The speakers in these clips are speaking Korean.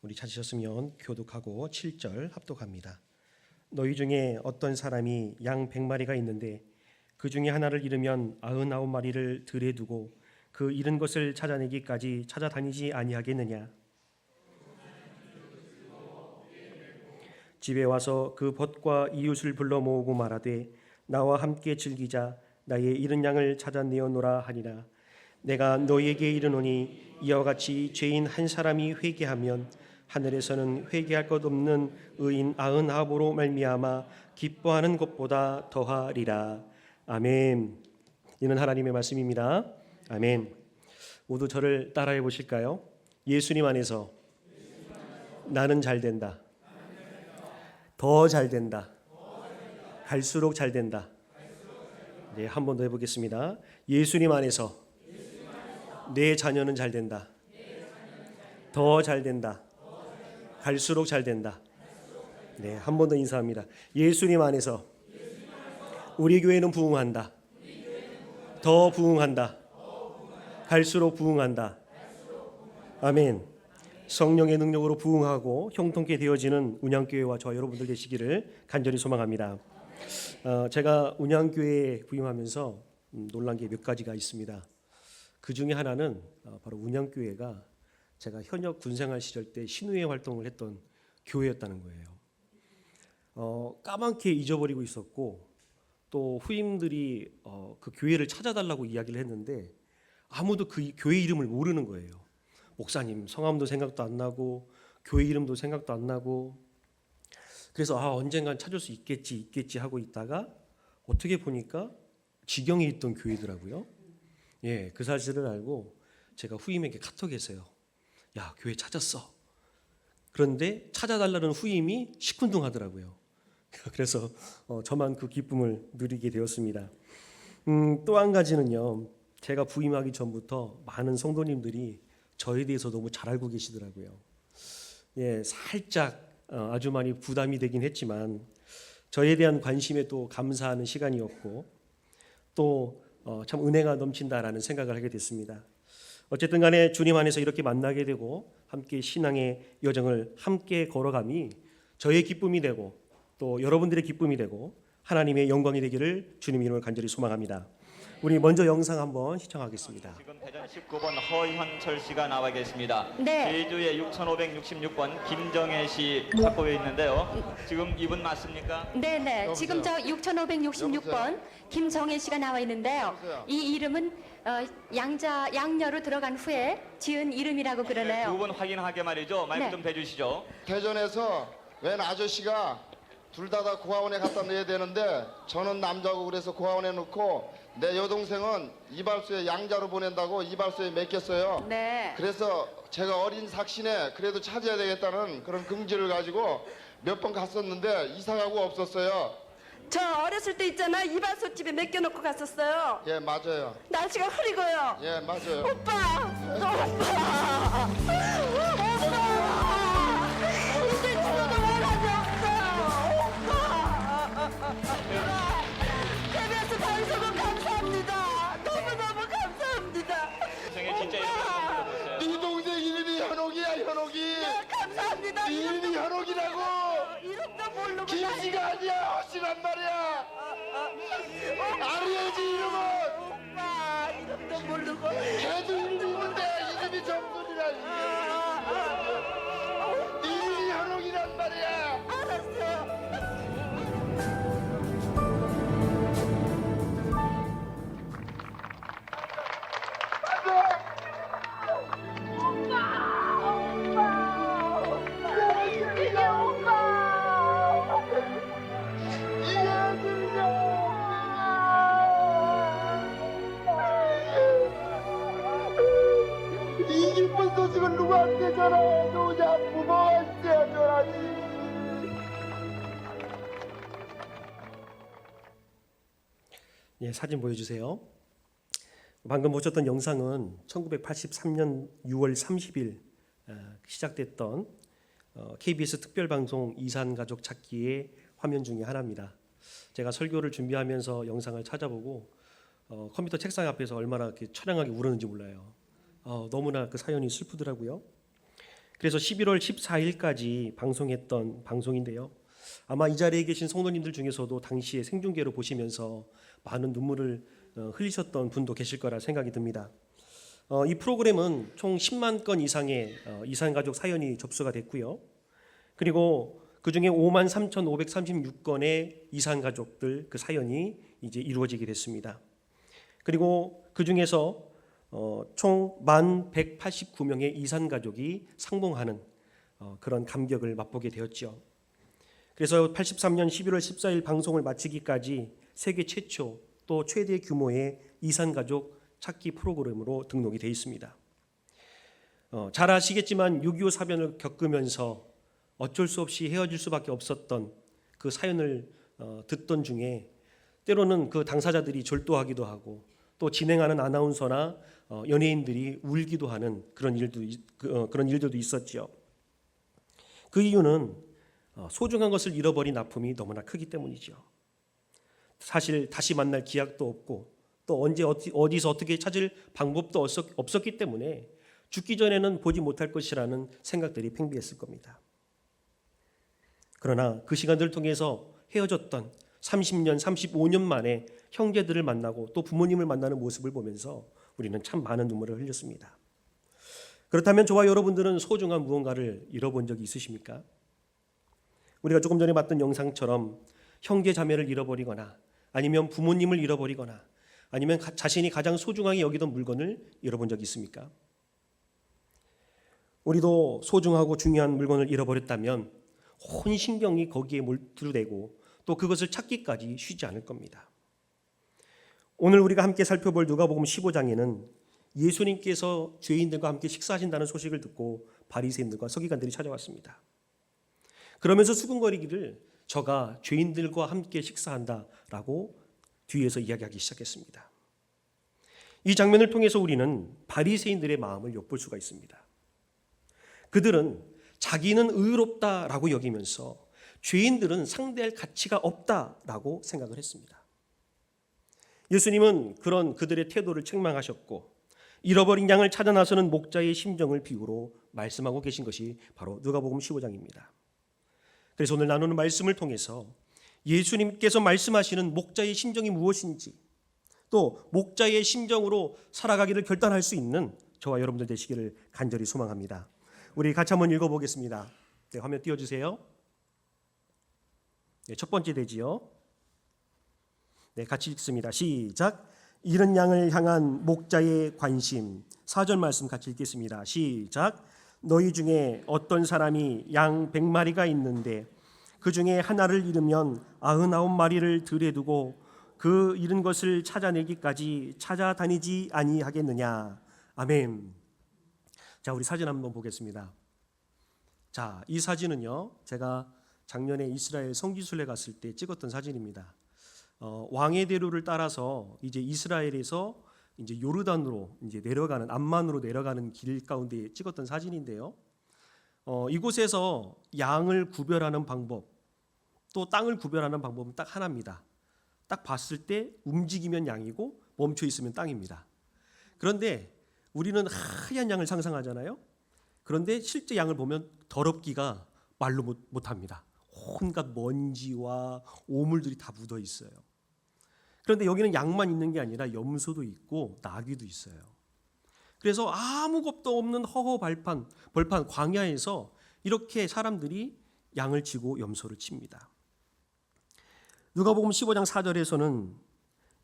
우리 찾으셨으면 교독하고 7절 합독합니다. 너희 중에 어떤 사람이 양 100마리가 있는데 그 중에 하나를 잃으면 99마리를 들에 두고 그 잃은 것을 찾아내기까지 찾아다니지 아니하겠느냐? 집에 와서 그 벗과 이웃을 불러 모으고 말하되 나와 함께 즐기자. 나의 잃은 양을 찾아내어노라 하니라. 내가 너희에게 이르노니 이와 같이 죄인 한 사람이 회개하면 하늘에서는 회개할 것 없는 의인 99으로 말미암아 기뻐하는 것보다 더하리라. 아멘. 이는 하나님의 말씀입니다. 아멘. 모두 저를 따라해 보실까요? 예수님 안에서 나는 잘 된다. 더 잘 된다. 갈수록 잘 된다. 네, 한 번 더 해보겠습니다. 예수님 안에서 내 자녀는 잘 된다. 더 잘 된다. 갈수록 잘 된다. 네, 한 번 더 인사합니다. 예수님 안에서 우리 교회는 부흥한다. 더 부흥한다. 갈수록 부흥한다. 아멘. 성령의 능력으로 부흥하고 형통케 되어지는 운양교회와 저 여러분들 되시기를 간절히 소망합니다. 제가 운양교회에 부임하면서 놀란 게 몇 가지가 있습니다. 그 중에 하나는 바로 운양교회가 제가 현역 군생활 시절 때 신우회 활동을 했던 교회였다는 거예요. 까맣게 잊어버리고 있었고 또 후임들이 그 교회를 찾아달라고 이야기를 했는데 아무도 그 교회 이름을 모르는 거예요. 목사님 성함도 생각도 안 나고 교회 이름도 생각도 안 나고 그래서 언젠간 찾을 수 있겠지 하고 있다가 어떻게 보니까 지경에 있던 교회더라고요. 예, 그 사실을 알고 제가 후임에게 카톡했어요. 야, 교회 찾았어. 그런데 찾아달라는 후임이 시큰둥하더라고요. 그래서 저만 그 기쁨을 누리게 되었습니다. 또 한 가지는요. 제가 부임하기 전부터 많은 성도님들이 저에 대해서 너무 잘 알고 계시더라고요. 예, 살짝 아주 많이 부담이 되긴 했지만 저에 대한 관심에 또 감사하는 시간이었고 또 참 은혜가 넘친다라는 생각을 하게 됐습니다. 어쨌든 간에 주님 안에서 이렇게 만나게 되고 함께 신앙의 여정을 함께 걸어감이 저의 기쁨이 되고 또 여러분들의 기쁨이 되고 하나님의 영광이 되기를 주님 이름으로 간절히 소망합니다. 우리 먼저 영상 한번 시청하겠습니다. 지금 대전 19번 허현철 씨가 나와 계십니다. 네. 제주의 6566번 김정혜 씨 찾고 있는데요. 지금 이분 맞습니까? 네네. 여보세요? 지금 저 6566번 김정혜 씨가 나와 있는데요. 여보세요? 이 이름은 양녀로 들어간 후에 지은 이름이라고 두 그러네요. 분 확인하게 말이죠. 마이크 네. 좀 대주시죠. 대전에서 웬 아저씨가 둘 다 고아원에 갖다 넣어야 되는데 저는 남자고 그래서 고아원에 넣고 내 여동생은 이발소에 양자로 보낸다고 이발소에 맡겼어요. 네. 그래서 제가 어린 삭신에 그래도 찾아야 되겠다는 그런 긍지를 가지고 몇 번 갔었는데 이상하고 없었어요. 저 어렸을 때 있잖아 이발소 집에 맡겨놓고 갔었어요. 예, 맞아요. 날씨가 흐리고요. 예, 맞아요. 오빠, 이제 죽어도 원한이 없어요. 오빠, KBS 방송은 감사합니다. 너무너무 감사합니다. 동생의 진짜 이름 좀 불러보세요. 네 동생 이름이 현옥이야, 현옥이. 네, 감사합니다. 네 이름이 현옥이라고. 이름도 모르고 김씨가 아니야, 허씨란 말이야. 알아야지 이름은. 오빠 이름도 모르고 걔도 이름이 있는데 이름이 정순이라. 네 이름이 현옥이란 말이야. 알았어요. 이 기쁜 소식을 누구한테 전화해 주냐? 부모가 있어야 전하지. 예, 사진 보여주세요. 방금 보셨던 영상은 1983년 6월 30일 시작됐던 KBS 특별방송 이산가족 찾기의 화면 중에 하나입니다. 제가 설교를 준비하면서 영상을 찾아보고 컴퓨터 책상 앞에서 얼마나 이렇게 처량하게 울었는지 몰라요. 너무나 그 사연이 슬프더라고요. 그래서 11월 14일까지 방송했던 방송인데요. 아마 이 자리에 계신 성도님들 중에서도 당시에 생중계로 보시면서 많은 눈물을 흘리셨던 분도 계실 거라 생각이 듭니다. 이 프로그램은 총 10만 건 이상의 이산가족 사연이 접수가 됐고요. 그리고 그중에 53,536건의 이산가족들 그 사연이 이제 이루어지게 됐습니다. 그리고 그중에서 총 1,189명의 이산가족이 상봉하는 그런 감격을 맛보게 되었죠. 그래서 83년 11월 14일 방송을 마치기까지 세계 최초 또 최대 규모의 이산가족 찾기 프로그램으로 등록이 되어 있습니다. 잘 아시겠지만 6.25 사변을 겪으면서 어쩔 수 없이 헤어질 수밖에 없었던 그 사연을 듣던 중에 때로는 그 당사자들이 절도하기도 하고 또 진행하는 아나운서나 연예인들이 울기도 하는 그런 일들도 있었죠. 그 이유는 소중한 것을 잃어버린 아픔이 너무나 크기 때문이죠. 사실 다시 만날 기약도 없고 또 언제 어디서 어떻게 찾을 방법도 없었기 때문에 죽기 전에는 보지 못할 것이라는 생각들이 팽배했을 겁니다. 그러나 그 시간들을 통해서 헤어졌던 30년, 35년 만에 형제들을 만나고 또 부모님을 만나는 모습을 보면서 우리는 참 많은 눈물을 흘렸습니다. 그렇다면 저와 여러분들은 소중한 무언가를 잃어본 적이 있으십니까? 우리가 조금 전에 봤던 영상처럼 형제 자매를 잃어버리거나 아니면 부모님을 잃어버리거나 아니면 자신이 가장 소중하게 여기던 물건을 잃어본 적이 있습니까? 우리도 소중하고 중요한 물건을 잃어버렸다면 온 신경이 거기에 몰두되고 또 그것을 찾기까지 쉬지 않을 겁니다. 오늘 우리가 함께 살펴볼 누가복음 15장에는 예수님께서 죄인들과 함께 식사하신다는 소식을 듣고 바리새인들과 서기관들이 찾아왔습니다. 그러면서 수군거리기를 저가 죄인들과 함께 식사한다라고 뒤에서 이야기하기 시작했습니다. 이 장면을 통해서 우리는 바리새인들의 마음을 엿볼 수가 있습니다. 그들은 자기는 의롭다라고 여기면서 죄인들은 상대할 가치가 없다라고 생각을 했습니다. 예수님은 그런 그들의 태도를 책망하셨고 잃어버린 양을 찾아 나서는 목자의 심정을 비유로 말씀하고 계신 것이 바로 누가복음 15장입니다. 그래서 오늘 나누는 말씀을 통해서 예수님께서 말씀하시는 목자의 심정이 무엇인지 또 목자의 심정으로 살아가기를 결단할 수 있는 저와 여러분들 되시기를 간절히 소망합니다. 우리 같이 한번 읽어보겠습니다. 네, 화면 띄워주세요. 네, 첫 번째 되지요. 네, 같이 읽습니다. 시작. 잃은 양을 향한 목자의 관심. 4절 말씀 같이 읽겠습니다. 시작. 너희 중에 어떤 사람이 양 100마리가 있는데 그 중에 하나를 잃으면 99마리를 들에 두고 그 잃은 것을 찾아내기까지 찾아다니지 아니하겠느냐. 아멘. 자, 우리 사진 한번 보겠습니다. 자, 이 사진은요, 제가 작년에 이스라엘 성지순례 갔을 때 찍었던 사진입니다. 왕의 대로를 따라서 이제 이스라엘에서 이제 요르단으로 이제 내려가는 암만으로 내려가는 길 가운데 찍었던 사진인데요. 이곳에서 양을 구별하는 방법, 또 땅을 구별하는 방법은 딱 하나입니다. 딱 봤을 때 움직이면 양이고 멈춰 있으면 땅입니다. 그런데 우리는 하얀 양을 상상하잖아요. 그런데 실제 양을 보면 더럽기가 말로 못합니다. 온갖 먼지와 오물들이 다 묻어 있어요. 그런데 여기는 양만 있는 게 아니라 염소도 있고 나귀도 있어요. 그래서 아무것도 없는 허허 벌판 광야에서 이렇게 사람들이 양을 치고 염소를 칩니다. 누가복음 15장 4절에서는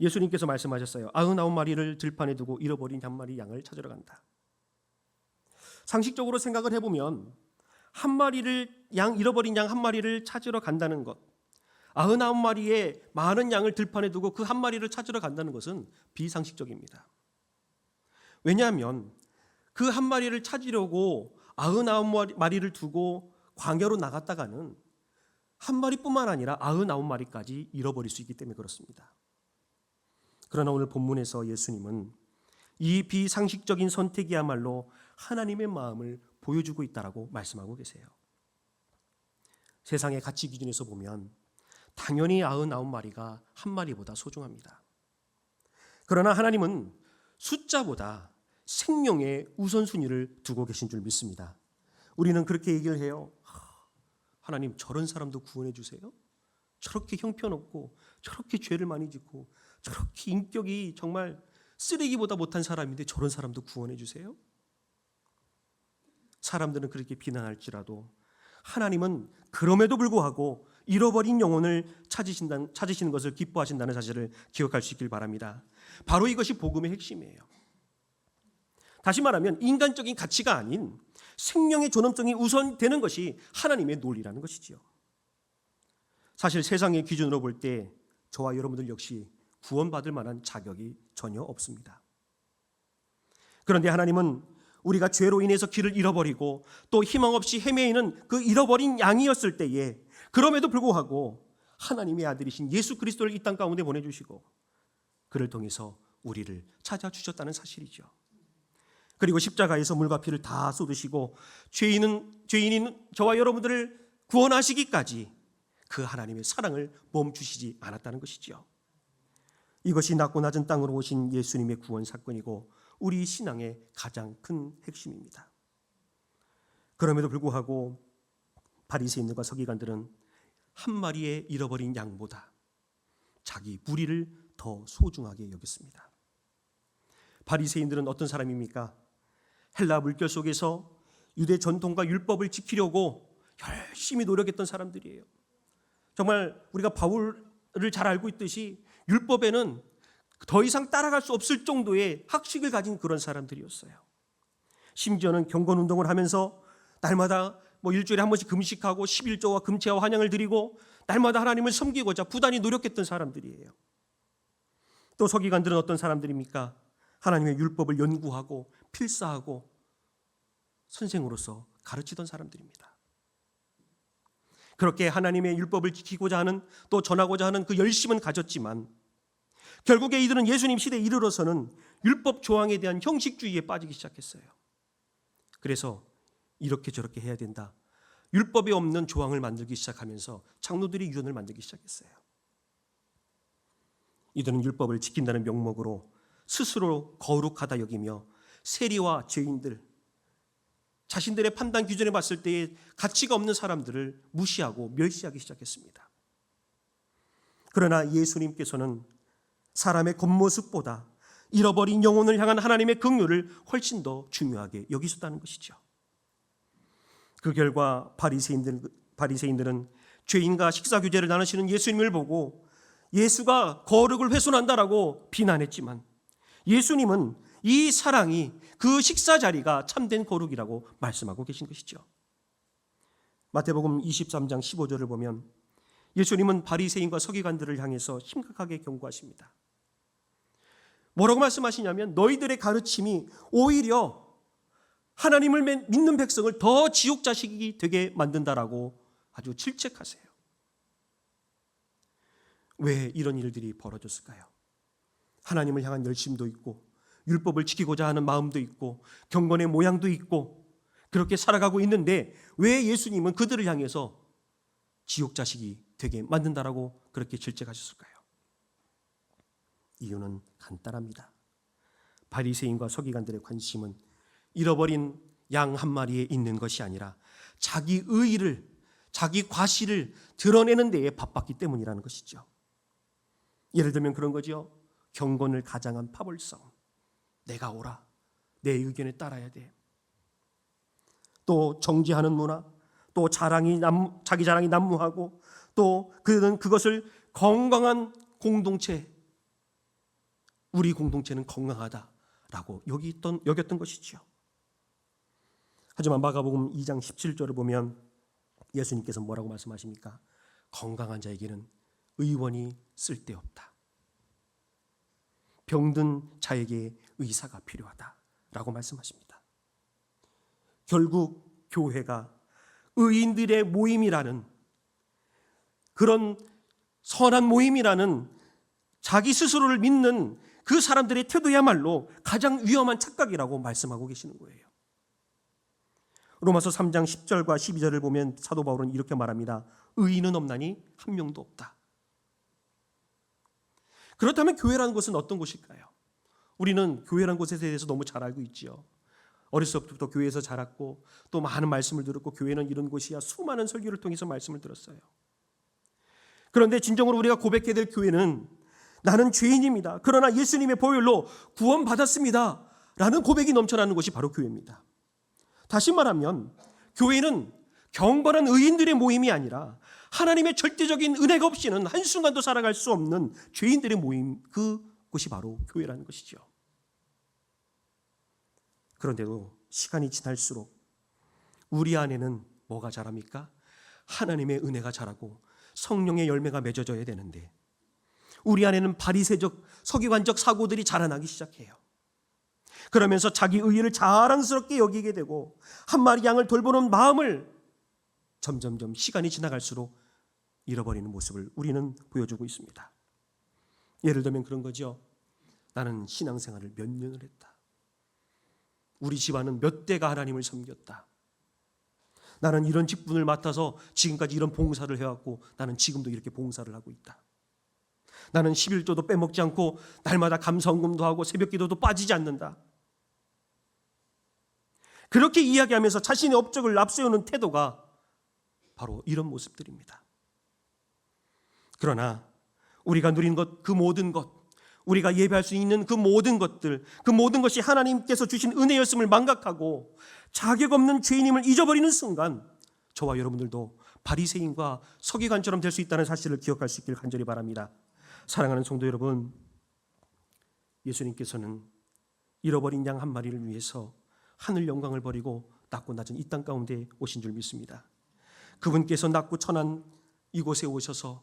예수님께서 말씀하셨어요. 99마리를 들판에 두고 잃어버린 한 마리 양을 찾으러 간다. 상식적으로 생각을 해보면 잃어버린 양 한 마리를 찾으러 간다는 것, 99마리의 많은 양을 들판에 두고 그 한 마리를 찾으러 간다는 것은 비상식적입니다. 왜냐하면 그 한 마리를 찾으려고 99마리를 두고 광야로 나갔다가는 한 마리뿐만 아니라 99마리까지 잃어버릴 수 있기 때문에 그렇습니다. 그러나 오늘 본문에서 예수님은 이 비상식적인 선택이야말로 하나님의 마음을 보여주고 있다라고 말씀하고 계세요. 세상의 가치 기준에서 보면 당연히 99마리가 한 마리보다 소중합니다. 그러나 하나님은 숫자보다 생명의 우선순위를 두고 계신 줄 믿습니다. 우리는 그렇게 얘기를 해요. 하나님, 저런 사람도 구원해 주세요. 저렇게 형편없고 저렇게 죄를 많이 짓고 저렇게 인격이 정말 쓰레기보다 못한 사람인데 저런 사람도 구원해 주세요. 사람들은 그렇게 비난할지라도 하나님은 그럼에도 불구하고 잃어버린 영혼을 찾으시는 것을 기뻐하신다는 사실을 기억할 수 있길 바랍니다. 바로 이것이 복음의 핵심이에요. 다시 말하면 인간적인 가치가 아닌 생명의 존엄성이 우선되는 것이 하나님의 논리라는 것이지요. 사실 세상의 기준으로 볼 때 저와 여러분들 역시 구원받을 만한 자격이 전혀 없습니다. 그런데 하나님은 우리가 죄로 인해서 길을 잃어버리고 또 희망 없이 헤매이는 그 잃어버린 양이었을 때에 그럼에도 불구하고 하나님의 아들이신 예수 그리스도를 이 땅 가운데 보내주시고 그를 통해서 우리를 찾아주셨다는 사실이죠. 그리고 십자가에서 물과 피를 다 쏟으시고 죄인인 저와 여러분들을 구원하시기까지 그 하나님의 사랑을 멈추시지 않았다는 것이죠. 이것이 낮고 낮은 땅으로 오신 예수님의 구원 사건이고 우리 신앙의 가장 큰 핵심입니다. 그럼에도 불구하고 바리새인들과 서기관들은 한 마리의 잃어버린 양보다 자기 무리를 더 소중하게 여겼습니다. 바리새인들은 어떤 사람입니까? 헬라 물결 속에서 유대 전통과 율법을 지키려고 열심히 노력했던 사람들이에요. 정말 우리가 바울을 잘 알고 있듯이 율법에는 더 이상 따라갈 수 없을 정도의 학식을 가진 그런 사람들이었어요. 심지어는 경건운동을 하면서 날마다 일주일에 한 번씩 금식하고 11조와 금체와 환향을 드리고 날마다 하나님을 섬기고자 부단히 노력했던 사람들이에요. 또 서기관들은 어떤 사람들입니까? 하나님의 율법을 연구하고 필사하고 선생으로서 가르치던 사람들입니다. 그렇게 하나님의 율법을 지키고자 하는 또 전하고자 하는 그 열심은 가졌지만 결국에 이들은 예수님 시대에 이르러서는 율법 조항에 대한 형식주의에 빠지기 시작했어요. 그래서 이렇게 저렇게 해야 된다. 율법에 없는 조항을 만들기 시작하면서 장로들이 유언을 만들기 시작했어요. 이들은 율법을 지킨다는 명목으로 스스로 거룩하다 여기며 세리와 죄인들, 자신들의 판단 기준에 봤을 때의 가치가 없는 사람들을 무시하고 멸시하기 시작했습니다. 그러나 예수님께서는 사람의 겉모습보다 잃어버린 영혼을 향한 하나님의 긍휼을 훨씬 더 중요하게 여기셨다는 것이죠. 그 결과 바리새인들은 죄인과 식사 규제를 나누시는 예수님을 보고 예수가 거룩을 훼손한다라고 비난했지만 예수님은 이 사랑이 그 식사 자리가 참된 거룩이라고 말씀하고 계신 것이죠. 마태복음 23장 15절을 보면 예수님은 바리새인과 서기관들을 향해서 심각하게 경고하십니다. 뭐라고 말씀하시냐면 너희들의 가르침이 오히려 하나님을 믿는 백성을 더 지옥 자식이 되게 만든다라고 아주 질책하세요. 왜 이런 일들이 벌어졌을까요? 하나님을 향한 열심도 있고 율법을 지키고자 하는 마음도 있고 경건의 모양도 있고 그렇게 살아가고 있는데 왜 예수님은 그들을 향해서 지옥 자식이 되게 만든다라고 그렇게 질책하셨을까요? 이유는 간단합니다. 바리새인과 서기관들의 관심은 잃어버린 양 한 마리에 있는 것이 아니라 자기 의의를, 자기 과실을 드러내는 데에 바빴기 때문이라는 것이죠. 예를 들면 그런 거죠. 경건을 가장한 파벌싸움. 내가 옳아. 내 의견에 따라야 돼. 또 정죄하는 문화, 또 자기 자랑이 난무하고 또 그는 그것을 건강한 공동체, 우리 공동체는 건강하다라고 여겼던 것이죠. 하지만 마가복음 2장 17절을 보면 예수님께서 뭐라고 말씀하십니까? 건강한 자에게는 의원이 쓸데없다. 병든 자에게 의사가 필요하다라고 말씀하십니다. 결국 교회가 의인들의 모임이라는 그런 선한 모임이라는 자기 스스로를 믿는 그 사람들의 태도야말로 가장 위험한 착각이라고 말씀하고 계시는 거예요. 로마서 3장 10절과 12절을 보면 사도 바울은 이렇게 말합니다. 의인은 없나니 한 명도 없다. 그렇다면 교회라는 것은 어떤 곳일까요? 우리는 교회라는 곳에 대해서 너무 잘 알고 있지요. 어렸을 때부터 교회에서 자랐고 또 많은 말씀을 들었고 교회는 이런 곳이야 수많은 설교를 통해서 말씀을 들었어요. 그런데 진정으로 우리가 고백해야 될 교회는 나는 죄인입니다. 그러나 예수님의 보혈로 구원받았습니다. 라는 고백이 넘쳐나는 곳이 바로 교회입니다. 다시 말하면 교회는 경건한 의인들의 모임이 아니라 하나님의 절대적인 은혜가 없이는 한순간도 살아갈 수 없는 죄인들의 모임, 그곳이 바로 교회라는 것이죠. 그런데도 시간이 지날수록 우리 안에는 뭐가 자랍니까? 하나님의 은혜가 자라고 성령의 열매가 맺어져야 되는데 우리 안에는 바리새적 서기관적 사고들이 자라나기 시작해요. 그러면서 자기 의의를 자랑스럽게 여기게 되고 한 마리 양을 돌보는 마음을 점점점 시간이 지나갈수록 잃어버리는 모습을 우리는 보여주고 있습니다. 예를 들면 그런 거죠. 나는 신앙생활을 몇 년을 했다. 우리 집안은 몇 대가 하나님을 섬겼다. 나는 이런 직분을 맡아서 지금까지 이런 봉사를 해왔고 나는 지금도 이렇게 봉사를 하고 있다. 나는 11조도 빼먹지 않고 날마다 감사헌금도 하고 새벽기도도 빠지지 않는다. 그렇게 이야기하면서 자신의 업적을 앞세우는 태도가 바로 이런 모습들입니다. 그러나 우리가 누린 것, 그 모든 것, 우리가 예배할 수 있는 그 모든 것들, 그 모든 것이 하나님께서 주신 은혜였음을 망각하고 자격 없는 죄인임을 잊어버리는 순간 저와 여러분들도 바리새인과 서기관처럼 될 수 있다는 사실을 기억할 수 있길 간절히 바랍니다. 사랑하는 성도 여러분, 예수님께서는 잃어버린 양 한 마리를 위해서 하늘 영광을 버리고 낮고 낮은 이 땅 가운데 오신 줄 믿습니다. 그분께서 낮고 천한 이곳에 오셔서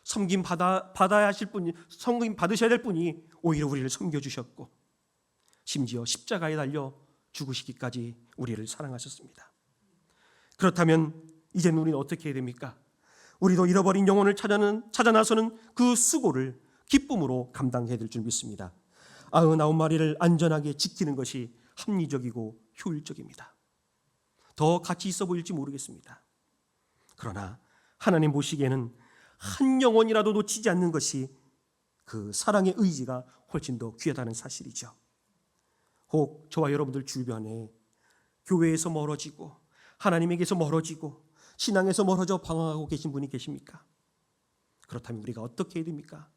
섬김 받아야 하실 분이, 섬김 받으셔야 될 분이 오히려 우리를 섬겨주셨고 심지어 십자가에 달려 죽으시기까지 우리를 사랑하셨습니다. 그렇다면 이제는 우리는 어떻게 해야 됩니까? 우리도 잃어버린 영혼을 찾아 나서는 그 수고를 기쁨으로 감당해야 될 줄 믿습니다. 99마리를 안전하게 지키는 것이 합리적이고 효율적입니다. 더 가치 있어 보일지 모르겠습니다. 그러나 하나님 보시기에는 한 영혼이라도 놓치지 않는 것이 그 사랑의 의지가 훨씬 더 귀하다는 사실이죠. 혹 저와 여러분들 주변에 교회에서 멀어지고 하나님에게서 멀어지고 신앙에서 멀어져 방황하고 계신 분이 계십니까? 그렇다면 우리가 어떻게 해야 됩니까?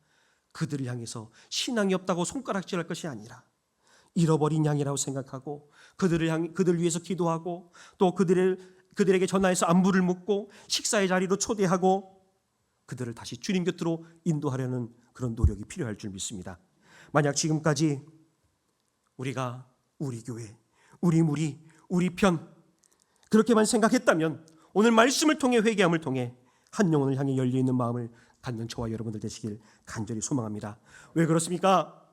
그들을 향해서 신앙이 없다고 손가락질할 것이 아니라 잃어버린 양이라고 생각하고 그들을 위해서 기도하고 또 그들에게 전화해서 안부를 묻고 식사의 자리로 초대하고 그들을 다시 주님 곁으로 인도하려는 그런 노력이 필요할 줄 믿습니다. 만약 지금까지 우리가 우리 교회, 우리 무리, 우리 편 그렇게만 생각했다면 오늘 말씀을 통해 회개함을 통해 한 영혼을 향해 열려있는 마음을 갖는 저와 여러분들 되시길 간절히 소망합니다. 왜 그렇습니까?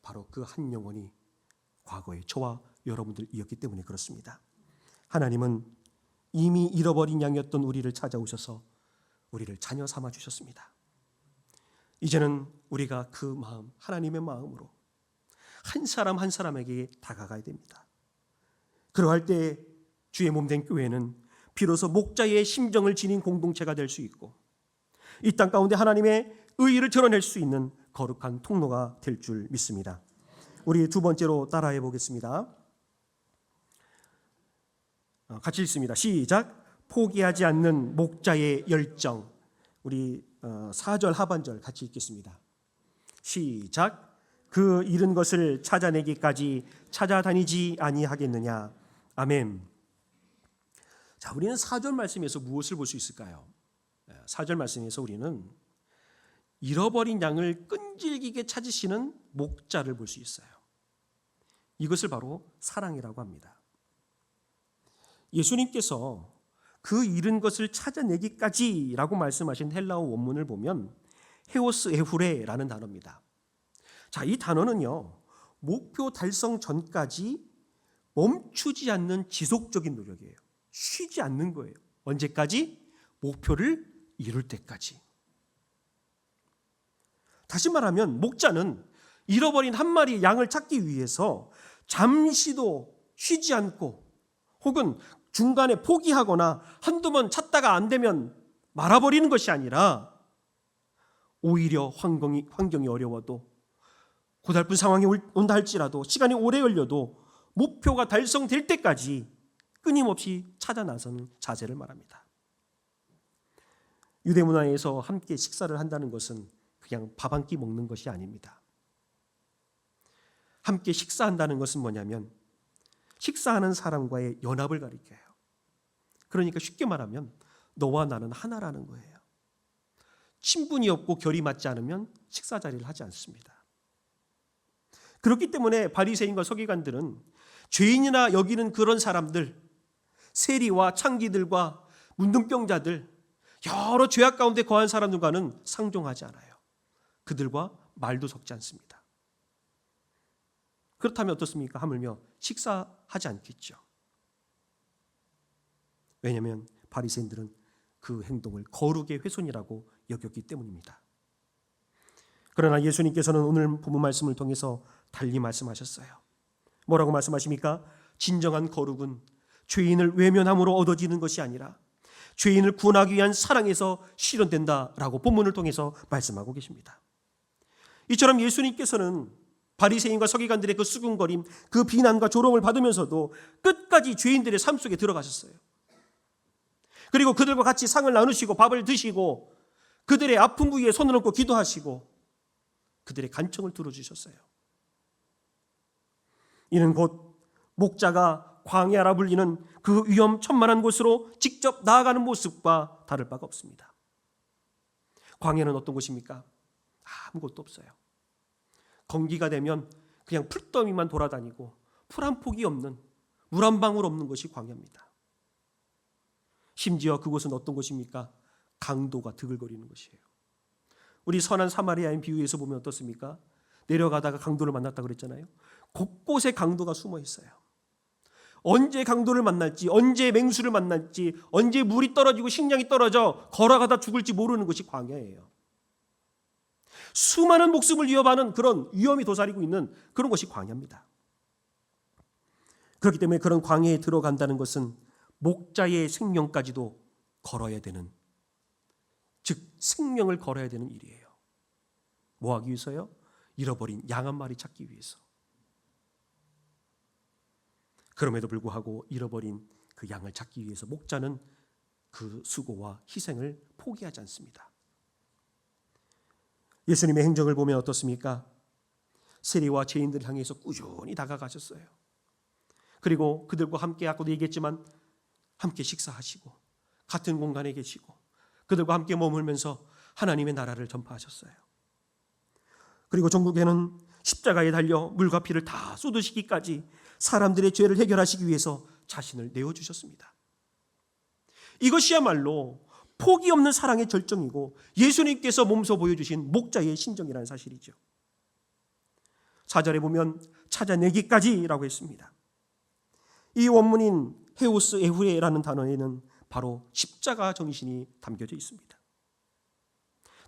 바로 그 한 영혼이 과거에 저와 여러분들이었기 때문에 그렇습니다. 하나님은 이미 잃어버린 양이었던 우리를 찾아오셔서 우리를 자녀 삼아 주셨습니다. 이제는 우리가 그 마음, 하나님의 마음으로 한 사람 한 사람에게 다가가야 됩니다. 그러할 때 주의 몸된 교회는 비로소 목자의 심정을 지닌 공동체가 될 수 있고 이 땅 가운데 하나님의 의의를 드러낼 수 있는 거룩한 통로가 될 줄 믿습니다. 우리 두 번째로 따라해 보겠습니다. 같이 읽습니다. 시작. 포기하지 않는 목자의 열정. 우리 4절 하반절 같이 읽겠습니다. 시작. 그 잃은 것을 찾아내기까지 찾아다니지 아니하겠느냐. 아멘. 자, 우리는 4절 말씀에서 무엇을 볼 수 있을까요? 4절 말씀에서 우리는 잃어버린 양을 끈질기게 찾으시는 목자를 볼 수 있어요. 이것을 바로 사랑이라고 합니다. 예수님께서 그 잃은 것을 찾아내기까지라고 말씀하신 헬라어 원문을 보면 헤오스 에후레라는 단어입니다. 자, 이 단어는요, 목표 달성 전까지 멈추지 않는 지속적인 노력이에요. 쉬지 않는 거예요. 언제까지? 목표를 이룰 때까지. 다시 말하면 목자는 잃어버린 한 마리 양을 찾기 위해서 잠시도 쉬지 않고 혹은 중간에 포기하거나 한두 번 찾다가 안 되면 말아버리는 것이 아니라 오히려 환경이 어려워도 고달픈 상황이 온다 할지라도 시간이 오래 걸려도 목표가 달성될 때까지 끊임없이 찾아 나서는 자세를 말합니다. 유대 문화에서 함께 식사를 한다는 것은 그냥 밥 한 끼 먹는 것이 아닙니다. 함께 식사한다는 것은 뭐냐면 식사하는 사람과의 연합을 가리켜요. 그러니까 쉽게 말하면 너와 나는 하나라는 거예요. 친분이 없고 결이 맞지 않으면 식사 자리를 하지 않습니다. 그렇기 때문에 바리새인과 서기관들은 죄인이나 여기는 그런 사람들, 세리와 창기들과 문둥병자들, 여러 죄악 가운데 거한 사람들과는 상종하지 않아요. 그들과 말도 섞지 않습니다. 그렇다면 어떻습니까? 하물며 식사하지 않겠죠. 왜냐하면 바리새인들은 그 행동을 거룩의 훼손이라고 여겼기 때문입니다. 그러나 예수님께서는 오늘 본문 말씀을 통해서 달리 말씀하셨어요. 뭐라고 말씀하십니까? 진정한 거룩은 죄인을 외면함으로 얻어지는 것이 아니라 죄인을 구원하기 위한 사랑에서 실현된다라고 본문을 통해서 말씀하고 계십니다. 이처럼 예수님께서는 바리새인과 서기관들의 그 수군거림, 그 비난과 조롱을 받으면서도 끝까지 죄인들의 삶 속에 들어가셨어요. 그리고 그들과 같이 상을 나누시고 밥을 드시고 그들의 아픈 부위에 손을 얹고 기도하시고 그들의 간청을 들어주셨어요. 이는 곧 목자가 광야라 불리는 그 위험천만한 곳으로 직접 나아가는 모습과 다를 바가 없습니다. 광야는 어떤 곳입니까? 아무것도 없어요. 건기가 되면 그냥 풀더미만 돌아다니고 풀 한 폭이 없는, 물 한 방울 없는 것이 광야입니다. 심지어 그곳은 어떤 곳입니까? 강도가 드글거리는 것이에요. 우리 선한 사마리아인 비유에서 보면 어떻습니까? 내려가다가 강도를 만났다고 그랬잖아요. 곳곳에 강도가 숨어 있어요. 언제 강도를 만날지, 언제 맹수를 만날지, 언제 물이 떨어지고 식량이 떨어져 걸어가다 죽을지 모르는 것이 광야예요. 수많은 목숨을 위협하는 그런 위험이 도사리고 있는 그런 것이 광야입니다. 그렇기 때문에 그런 광야에 들어간다는 것은 목자의 생명까지도 걸어야 되는, 즉 생명을 걸어야 되는 일이에요. 뭐 하기 위해서요? 잃어버린 양 한 마리 찾기 위해서. 그럼에도 불구하고 잃어버린 그 양을 찾기 위해서 목자는 그 수고와 희생을 포기하지 않습니다. 예수님의 행적을 보면 어떻습니까? 세리와 죄인들을 향해서 꾸준히 다가가셨어요. 그리고 그들과 함께 아까도 얘기했지만 함께 식사하시고 같은 공간에 계시고 그들과 함께 머물면서 하나님의 나라를 전파하셨어요. 그리고 전국에는 십자가에 달려 물과 피를 다 쏟으시기까지 사람들의 죄를 해결하시기 위해서 자신을 내어주셨습니다. 이것이야말로 포기 없는 사랑의 절정이고 예수님께서 몸소 보여주신 목자의 심정이라는 사실이죠. 4절에 보면 찾아내기까지라고 했습니다. 이 원문인 헤오스 에후레라는 단어에는 바로 십자가 정신이 담겨져 있습니다.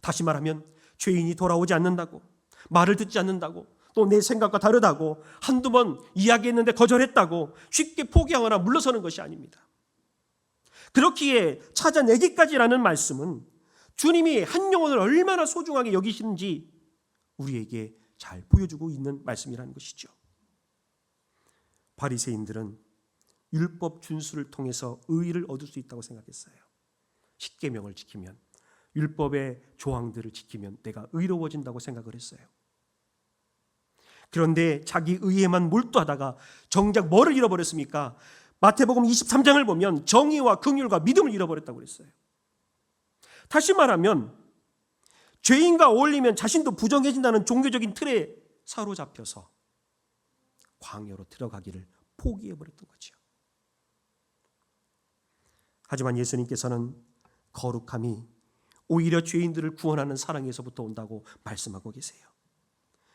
다시 말하면 죄인이 돌아오지 않는다고, 말을 듣지 않는다고, 또 내 생각과 다르다고 한두 번 이야기했는데 거절했다고 쉽게 포기하거나 물러서는 것이 아닙니다. 그렇기에 찾아내기까지라는 말씀은 주님이 한 영혼을 얼마나 소중하게 여기시는지 우리에게 잘 보여주고 있는 말씀이라는 것이죠. 바리새인들은 율법 준수를 통해서 의의를 얻을 수 있다고 생각했어요. 십계명을 지키면, 율법의 조항들을 지키면 내가 의로워진다고 생각을 했어요. 그런데 자기 의에만 몰두하다가 정작 뭐를 잃어버렸습니까? 마태복음 23장을 보면 정의와 긍휼과 믿음을 잃어버렸다고 그랬어요. 다시 말하면 죄인과 어울리면 자신도 부정해진다는 종교적인 틀에 사로잡혀서 광야로 들어가기를 포기해버렸던 거죠. 하지만 예수님께서는 거룩함이 오히려 죄인들을 구원하는 사랑에서부터 온다고 말씀하고 계세요.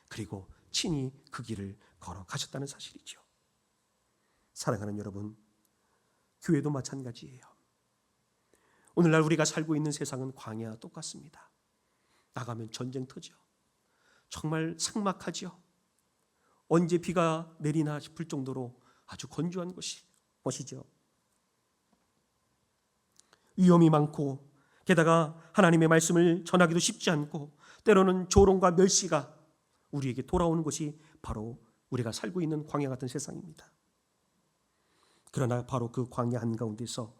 그리고 친히 그 길을 걸어가셨다는 사실이죠. 사랑하는 여러분, 교회도 마찬가지예요. 오늘날 우리가 살고 있는 세상은 광야와 똑같습니다. 나가면 전쟁터죠. 정말 삭막하죠. 언제 비가 내리나 싶을 정도로 아주 건조한 것이죠. 위험이 많고 게다가 하나님의 말씀을 전하기도 쉽지 않고 때로는 조롱과 멸시가 우리에게 돌아오는 것이 바로 우리가 살고 있는 광야 같은 세상입니다. 그러나 바로 그 광야 한가운데서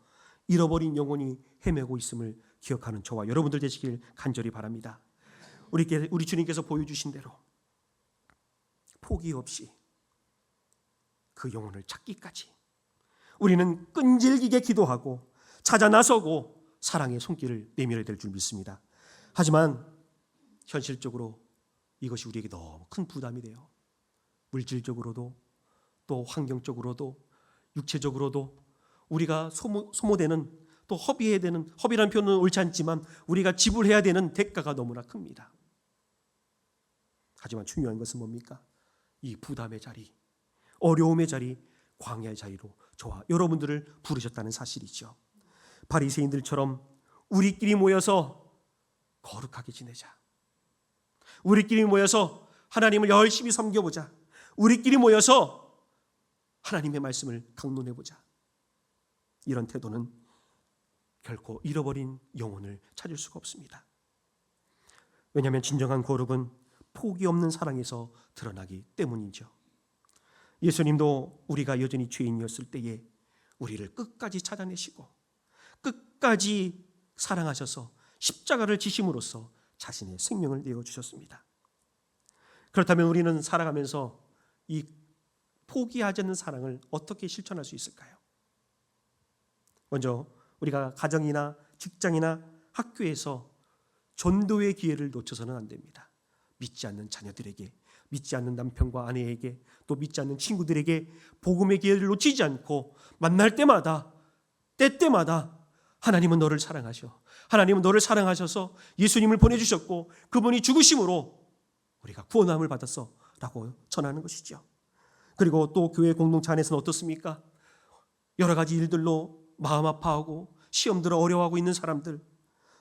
잃어버린 영혼이 헤매고 있음을 기억하는 저와 여러분들 되시길 간절히 바랍니다. 우리 주님께서 보여주신 대로 포기 없이 그 영혼을 찾기까지 우리는 끈질기게 기도하고 찾아 나서고 사랑의 손길을 내밀어야 될 줄 믿습니다. 하지만 현실적으로 이것이 우리에게 너무 큰 부담이 돼요. 물질적으로도 또 환경적으로도 육체적으로도 우리가 소모되는, 또 허비해야 되는, 허비라는 표현은 옳지 않지만 우리가 지불해야 되는 대가가 너무나 큽니다. 하지만 중요한 것은 뭡니까? 이 부담의 자리, 어려움의 자리, 광야의 자리로 저와 여러분들을 부르셨다는 사실이죠. 바리새인들처럼 우리끼리 모여서 거룩하게 지내자, 우리끼리 모여서 하나님을 열심히 섬겨보자, 우리끼리 모여서 하나님의 말씀을 강론해보자, 이런 태도는 결코 잃어버린 영혼을 찾을 수가 없습니다. 왜냐하면 진정한 거룩은 포기 없는 사랑에서 드러나기 때문이죠. 예수님도 우리가 여전히 죄인이었을 때에 우리를 끝까지 찾아내시고 끝까지 사랑하셔서 십자가를 지심으로써 자신의 생명을 내어주셨습니다. 그렇다면 우리는 살아가면서 이 포기하지 않는 사랑을 어떻게 실천할 수 있을까요? 먼저 우리가 가정이나 직장이나 학교에서 전도의 기회를 놓쳐서는 안 됩니다. 믿지 않는 자녀들에게, 믿지 않는 남편과 아내에게, 또 믿지 않는 친구들에게 복음의 기회를 놓치지 않고 만날 때마다, 때때마다 하나님은 너를 사랑하셔, 하나님은 너를 사랑하셔서 예수님을 보내주셨고 그분이 죽으심으로 우리가 구원함을 받았어 라고 전하는 것이죠. 그리고 또 교회 공동체 안에서는 어떻습니까? 여러 가지 일들로 마음 아파하고 시험 들어 어려워하고 있는 사람들,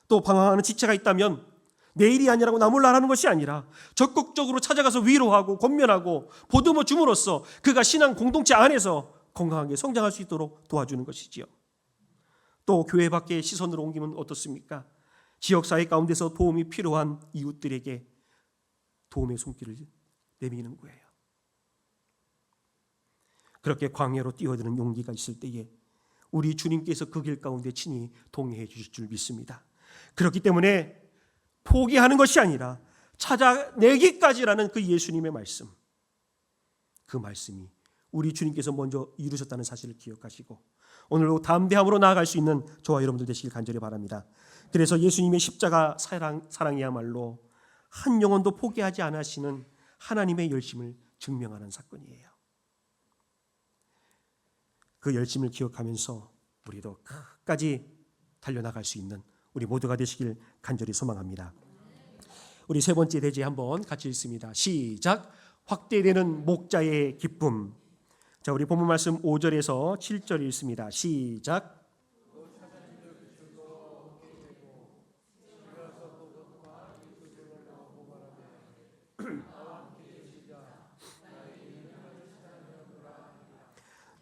또 방황하는 지체가 있다면 내일이 아니라고 나 몰라라는 것이 아니라 적극적으로 찾아가서 위로하고 권면하고 보듬어 줌으로써 그가 신앙 공동체 안에서 건강하게 성장할 수 있도록 도와주는 것이지요. 또 교회 밖에 시선으로 옮기면 어떻습니까? 지역사회 가운데서 도움이 필요한 이웃들에게 도움의 손길을 내미는 거예요. 그렇게 광야로 뛰어드는 용기가 있을 때에 우리 주님께서 그 길 가운데 친히 동행해 주실 줄 믿습니다. 그렇기 때문에 포기하는 것이 아니라 찾아내기까지라는 그 예수님의 말씀, 그 말씀이 우리 주님께서 먼저 이루셨다는 사실을 기억하시고 오늘도 담대함으로 나아갈 수 있는 저와 여러분들 되시길 간절히 바랍니다. 그래서 예수님의 십자가 사랑이야말로 한 영혼도 포기하지 않으시는 하나님의 열심을 증명하는 사건이에요. 그 열심을 기억하면서 우리도 끝까지 달려나갈 수 있는 우리 모두가 되시길 간절히 소망합니다. 우리 세 번째 대제 한번 같이 읽습니다. 시작. 확대되는 목자의 기쁨. 자, 우리 본문 말씀 5절에서 7절 읽습니다. 시작.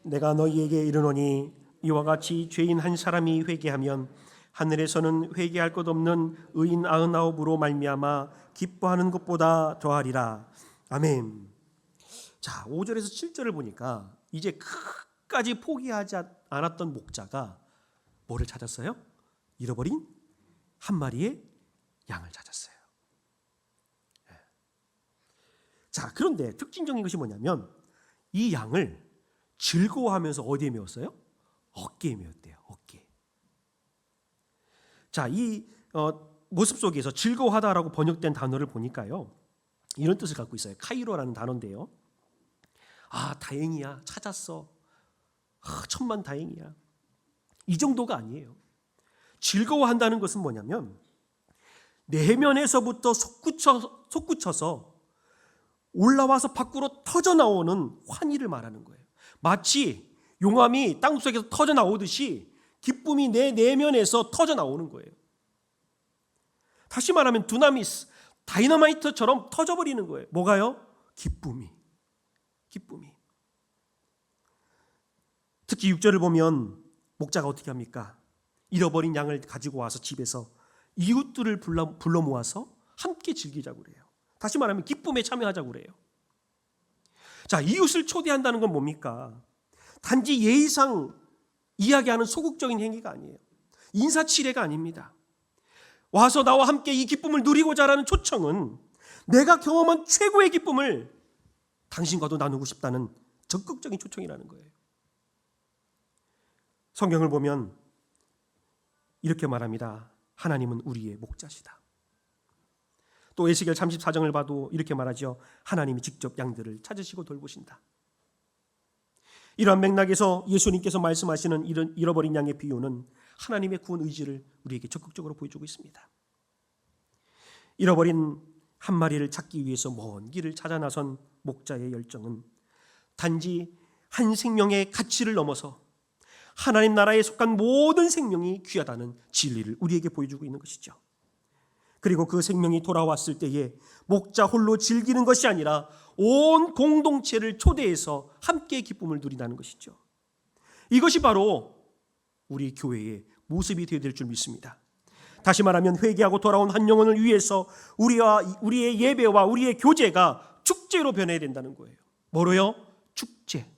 내가 너희에게 이르노니 이와 같이 죄인 한 사람이 회개하면 하늘에서는 회개할 것 없는 의인 99으로 말미암아 기뻐하는 것보다 더하리라. 아멘. 자, 5절에서 7절을 보니까 이제 끝까지 포기하지 않았던 목자가 뭐를 찾았어요? 잃어버린 한 마리의 양을 찾았어요. 자, 그런데 특징적인 것이 뭐냐면 이 양을 즐거워하면서 어디에 메었어요? 어깨에 메었대요. 어깨. 자, 이 모습 속에서 즐거워하다라고 번역된 단어를 보니까요, 이런 뜻을 갖고 있어요. 카이로라는 단어인데요. 아, 다행이야, 찾았어. 아, 천만 다행이야. 이 정도가 아니에요. 즐거워한다는 것은 뭐냐면 내면에서부터 솟구쳐서 올라와서 밖으로 터져 나오는 환희를 말하는 거예요. 마치 용암이 땅속에서 터져 나오듯이 기쁨이 내 내면에서 터져 나오는 거예요. 다시 말하면 두나미스, 다이너마이트처럼 터져버리는 거예요. 뭐가요? 기쁨이. 특히 6절을 보면 목자가 어떻게 합니까? 잃어버린 양을 가지고 와서 집에서 이웃들을 불러 모아서 함께 즐기자고 그래요. 다시 말하면 기쁨에 참여하자고 그래요. 자, 이웃을 초대한다는 건 뭡니까? 단지 예의상 이야기하는 소극적인 행위가 아니에요. 인사치레가 아닙니다. 와서 나와 함께 이 기쁨을 누리고자라는 초청은 내가 경험한 최고의 기쁨을 당신과도 나누고 싶다는 적극적인 초청이라는 거예요. 성경을 보면 이렇게 말합니다. 하나님은 우리의 목자시다. 또 에스겔 34장을 봐도 이렇게 말하죠. 하나님이 직접 양들을 찾으시고 돌보신다. 이러한 맥락에서 예수님께서 말씀하시는 잃어버린 양의 비유는 하나님의 구원 의지를 우리에게 적극적으로 보여주고 있습니다. 잃어버린 한 마리를 찾기 위해서 먼 길을 찾아 나선 목자의 열정은 단지 한 생명의 가치를 넘어서 하나님 나라에 속한 모든 생명이 귀하다는 진리를 우리에게 보여주고 있는 것이죠. 그리고 그 생명이 돌아왔을 때에 목자 홀로 즐기는 것이 아니라 온 공동체를 초대해서 함께 기쁨을 누린다는 것이죠. 이것이 바로 우리 교회의 모습이 되어야 될 줄 믿습니다. 다시 말하면 회개하고 돌아온 한 영혼을 위해서 우리의 예배와 우리의 교제가 축제로 변해야 된다는 거예요. 뭐로요? 축제.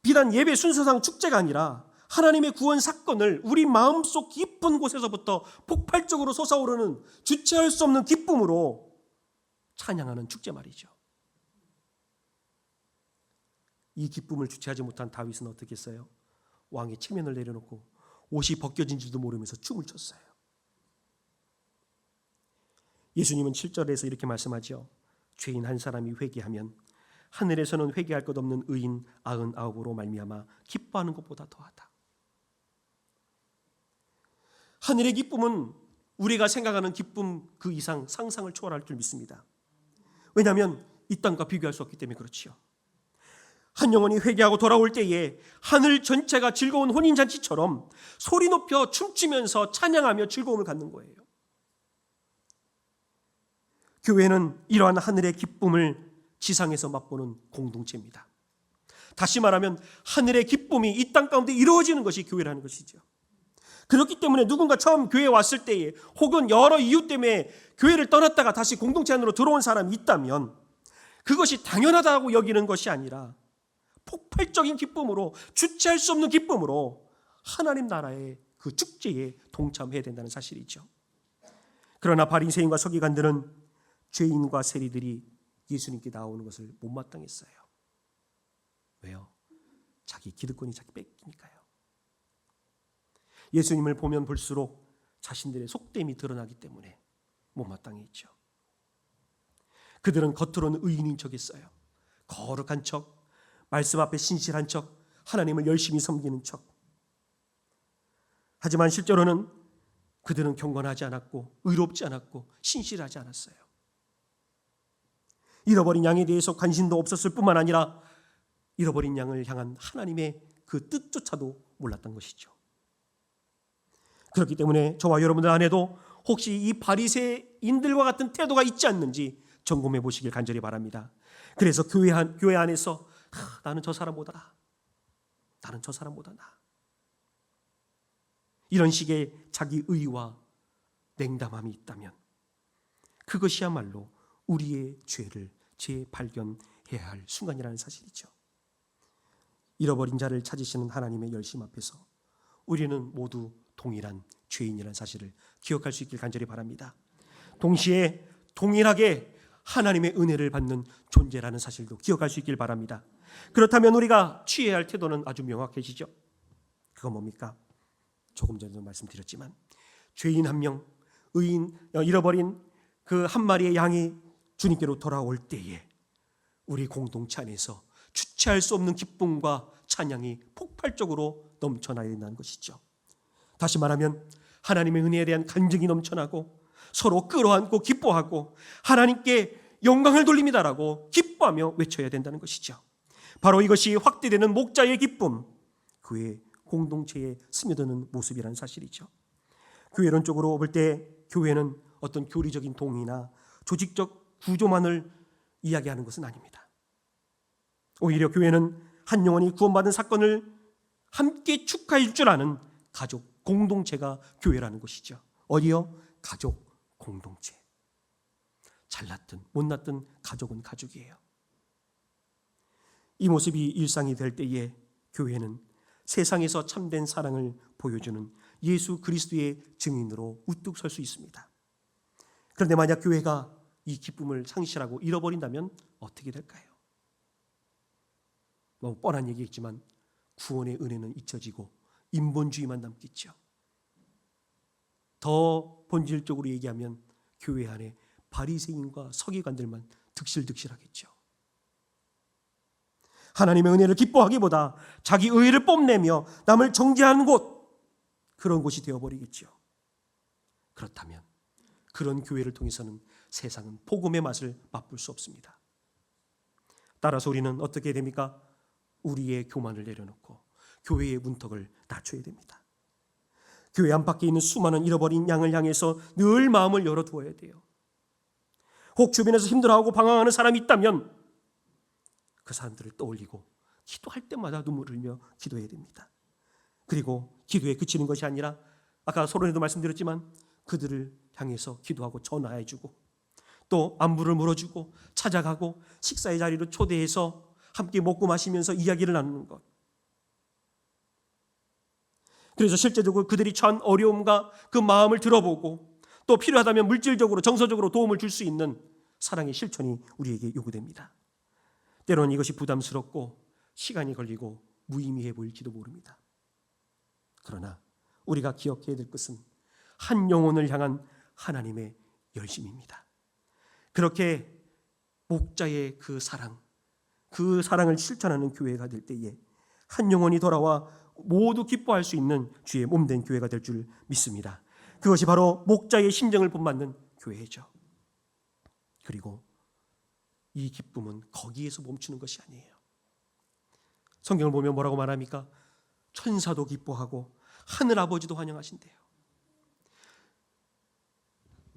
비단 예배 순서상 축제가 아니라 하나님의 구원 사건을 우리 마음속 깊은 곳에서부터 폭발적으로 솟아오르는 주체할 수 없는 기쁨으로 찬양하는 축제 말이죠. 이 기쁨을 주체하지 못한 다윗은 어떻게 했어요? 왕의 체면을 내려놓고 옷이 벗겨진 줄도 모르면서 춤을 췄어요. 예수님은 7절에서 이렇게 말씀하죠. 죄인 한 사람이 회개하면 하늘에서는 회개할 것 없는 의인 99으로 말미암아 기뻐하는 것보다 더하다. 하늘의 기쁨은 우리가 생각하는 기쁨 그 이상 상상을 초월할 줄 믿습니다. 왜냐하면 이 땅과 비교할 수 없기 때문에 그렇지요. 한 영혼이 회개하고 돌아올 때에 하늘 전체가 즐거운 혼인잔치처럼 소리 높여 춤추면서 찬양하며 즐거움을 갖는 거예요. 교회는 이러한 하늘의 기쁨을 지상에서 맛보는 공동체입니다. 다시 말하면 하늘의 기쁨이 이 땅 가운데 이루어지는 것이 교회라는 것이죠. 그렇기 때문에 누군가 처음 교회에 왔을 때에 혹은 여러 이유 때문에 교회를 떠났다가 다시 공동체 안으로 들어온 사람이 있다면 그것이 당연하다고 여기는 것이 아니라 폭발적인 기쁨으로 주체할 수 없는 기쁨으로 하나님 나라의 그 축제에 동참해야 된다는 사실이죠. 그러나 바리새인과 서기관들은 죄인과 세리들이 예수님께 나오는 것을 못마땅했어요. 왜요? 자기 기득권이 자기 뺏기니까요. 예수님을 보면 볼수록 자신들의 속됨이 드러나기 때문에 못마땅했죠. 그들은 겉으로는 의인인 척했어요. 거룩한 척, 말씀 앞에 신실한 척, 하나님을 열심히 섬기는 척. 하지만 실제로는 그들은 경건하지 않았고 의롭지 않았고 신실하지 않았어요. 잃어버린 양에 대해서 관심도 없었을 뿐만 아니라 잃어버린 양을 향한 하나님의 그 뜻조차도 몰랐던 것이죠. 그렇기 때문에 저와 여러분들 안에도 혹시 이 바리새인들과 같은 태도가 있지 않는지 점검해 보시길 간절히 바랍니다. 그래서 교회 안에서 나는 저 사람보다 나, 나는 저 사람보다 나, 이런 식의 자기 의와 냉담함이 있다면 그것이야말로 우리의 죄를 재발견해야 할 순간이라는 사실이죠. 잃어버린 자를 찾으시는 하나님의 열심 앞에서 우리는 모두 동일한 죄인이라는 사실을 기억할 수 있길 간절히 바랍니다. 동시에 동일하게 하나님의 은혜를 받는 존재라는 사실도 기억할 수 있길 바랍니다. 그렇다면 우리가 취해야 할 태도는 아주 명확해지죠. 그건 뭡니까? 조금 전에도 말씀드렸지만 죄인 한 명, 잃어버린 그 한 마리의 양이 주님께로 돌아올 때에 우리 공동체 안에서 주체할 수 없는 기쁨과 찬양이 폭발적으로 넘쳐나야 된다는 것이죠. 다시 말하면 하나님의 은혜에 대한 간증이 넘쳐나고 서로 끌어안고 기뻐하고 하나님께 영광을 돌립니다라고 기뻐하며 외쳐야 된다는 것이죠. 바로 이것이 확대되는 목자의 기쁨, 그의 공동체에 스며드는 모습이라는 사실이죠. 교회론적으로 볼 때 교회는 어떤 교리적인 동의나 조직적 구조만을 이야기하는 것은 아닙니다. 오히려 교회는 한 영혼이 구원받은 사건을 함께 축하해 줄 아는 가족 공동체가 교회라는 것이죠. 어디요? 가족 공동체. 잘났든 못났든 가족은 가족이에요. 이 모습이 일상이 될 때에 교회는 세상에서 참된 사랑을 보여주는 예수 그리스도의 증인으로 우뚝 설 수 있습니다. 그런데 만약 교회가 이 기쁨을 상실하고 잃어버린다면 어떻게 될까요? 너무 뻔한 얘기겠지만 구원의 은혜는 잊혀지고 인본주의만 남겠죠. 더 본질적으로 얘기하면 교회 안에 바리새인과 서기관들만 득실득실하겠죠. 하나님의 은혜를 기뻐하기보다 자기 의의를 뽐내며 남을 정죄하는 곳, 그런 곳이 되어버리겠죠. 그렇다면 그런 교회를 통해서는 세상은 복음의 맛을 맛볼 수 없습니다. 따라서 우리는 어떻게 됩니까? 우리의 교만을 내려놓고 교회의 문턱을 낮춰야 됩니다. 교회 안팎에 있는 수많은 잃어버린 양을 향해서 늘 마음을 열어두어야 돼요. 혹 주변에서 힘들어하고 방황하는 사람이 있다면 그 사람들을 떠올리고 기도할 때마다 눈물을 흘려 기도해야 됩니다. 그리고 기도에 그치는 것이 아니라 아까 서론에도 말씀드렸지만 그들을 향해서 기도하고 전화해주고 또 안부를 물어주고 찾아가고 식사의 자리로 초대해서 함께 먹고 마시면서 이야기를 나누는 것. 그래서 실제적으로 그들이 처한 어려움과 그 마음을 들어보고 또 필요하다면 물질적으로 정서적으로 도움을 줄 수 있는 사랑의 실천이 우리에게 요구됩니다. 때로는 이것이 부담스럽고 시간이 걸리고 무의미해 보일지도 모릅니다. 그러나 우리가 기억해야 될 것은 한 영혼을 향한 하나님의 열심입니다. 그렇게 목자의 그 사랑을 실천하는 교회가 될 때에 한 영혼이 돌아와 모두 기뻐할 수 있는 주의 몸된 교회가 될 줄 믿습니다. 그것이 바로 목자의 심정을 본받는 교회죠. 그리고 이 기쁨은 거기에서 멈추는 것이 아니에요. 성경을 보면 뭐라고 말합니까? 천사도 기뻐하고 하늘 아버지도 환영하신대요.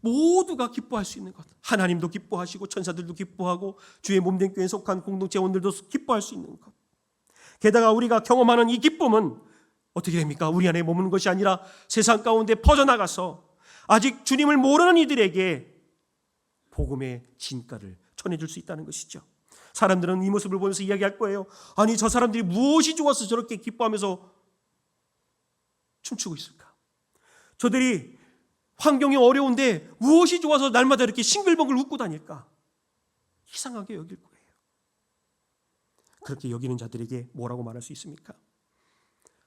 모두가 기뻐할 수 있는 것, 하나님도 기뻐하시고 천사들도 기뻐하고 주의 몸된 교회에 속한 공동체원들도 기뻐할 수 있는 것. 게다가 우리가 경험하는 이 기쁨은 어떻게 됩니까? 우리 안에 머무는 것이 아니라 세상 가운데 퍼져나가서 아직 주님을 모르는 이들에게 복음의 진가를 전해줄 수 있다는 것이죠. 사람들은 이 모습을 보면서 이야기할 거예요. 아니, 저 사람들이 무엇이 좋아서 저렇게 기뻐하면서 춤추고 있을까? 저들이 환경이 어려운데 무엇이 좋아서 날마다 이렇게 싱글벙글 웃고 다닐까? 이상하게 여길 거예요. 그렇게 여기는 자들에게 뭐라고 말할 수 있습니까?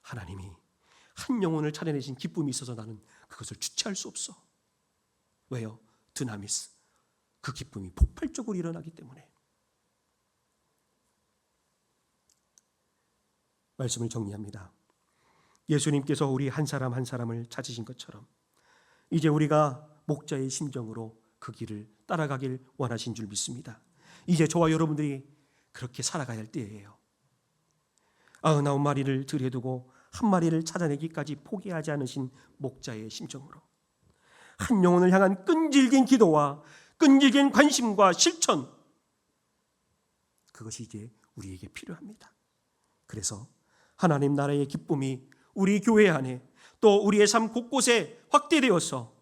하나님이 한 영혼을 찾아내신 기쁨이 있어서 나는 그것을 주체할 수 없어. 왜요? 드나미스, 그 기쁨이 폭발적으로 일어나기 때문에. 말씀을 정리합니다. 예수님께서 우리 한 사람 한 사람을 찾으신 것처럼 이제 우리가 목자의 심정으로 그 길을 따라가길 원하신 줄 믿습니다. 이제 저와 여러분들이 그렇게 살아가야 할 때예요. 99마리를 들여두고 한 마리를 찾아내기까지 포기하지 않으신 목자의 심정으로 한 영혼을 향한 끈질긴 기도와 끈질긴 관심과 실천, 그것이 이제 우리에게 필요합니다. 그래서 하나님 나라의 기쁨이 우리 교회 안에 또 우리의 삶 곳곳에 확대되어서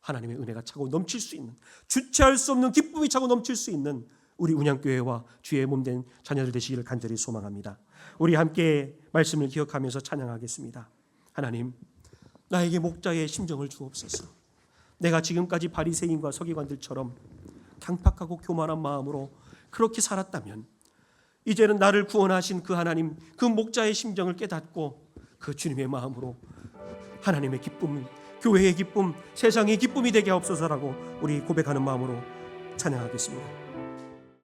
하나님의 은혜가 차고 넘칠 수 있는, 주체할 수 없는 기쁨이 차고 넘칠 수 있는 우리 운양교회와 주의 몸된 자녀들 되시기를 간절히 소망합니다. 우리 함께 말씀을 기억하면서 찬양하겠습니다. 하나님, 나에게 목자의 심정을 주옵소서. 내가 지금까지 바리새인과 서기관들처럼 강팍하고 교만한 마음으로 그렇게 살았다면 이제는 나를 구원하신 그 하나님, 그 목자의 심정을 깨닫고 그 주님의 마음으로 하나님의 기쁨, 교회의 기쁨, 세상의 기쁨이 되게 하옵소서라고 우리 고백하는 마음으로 찬양하겠습니다.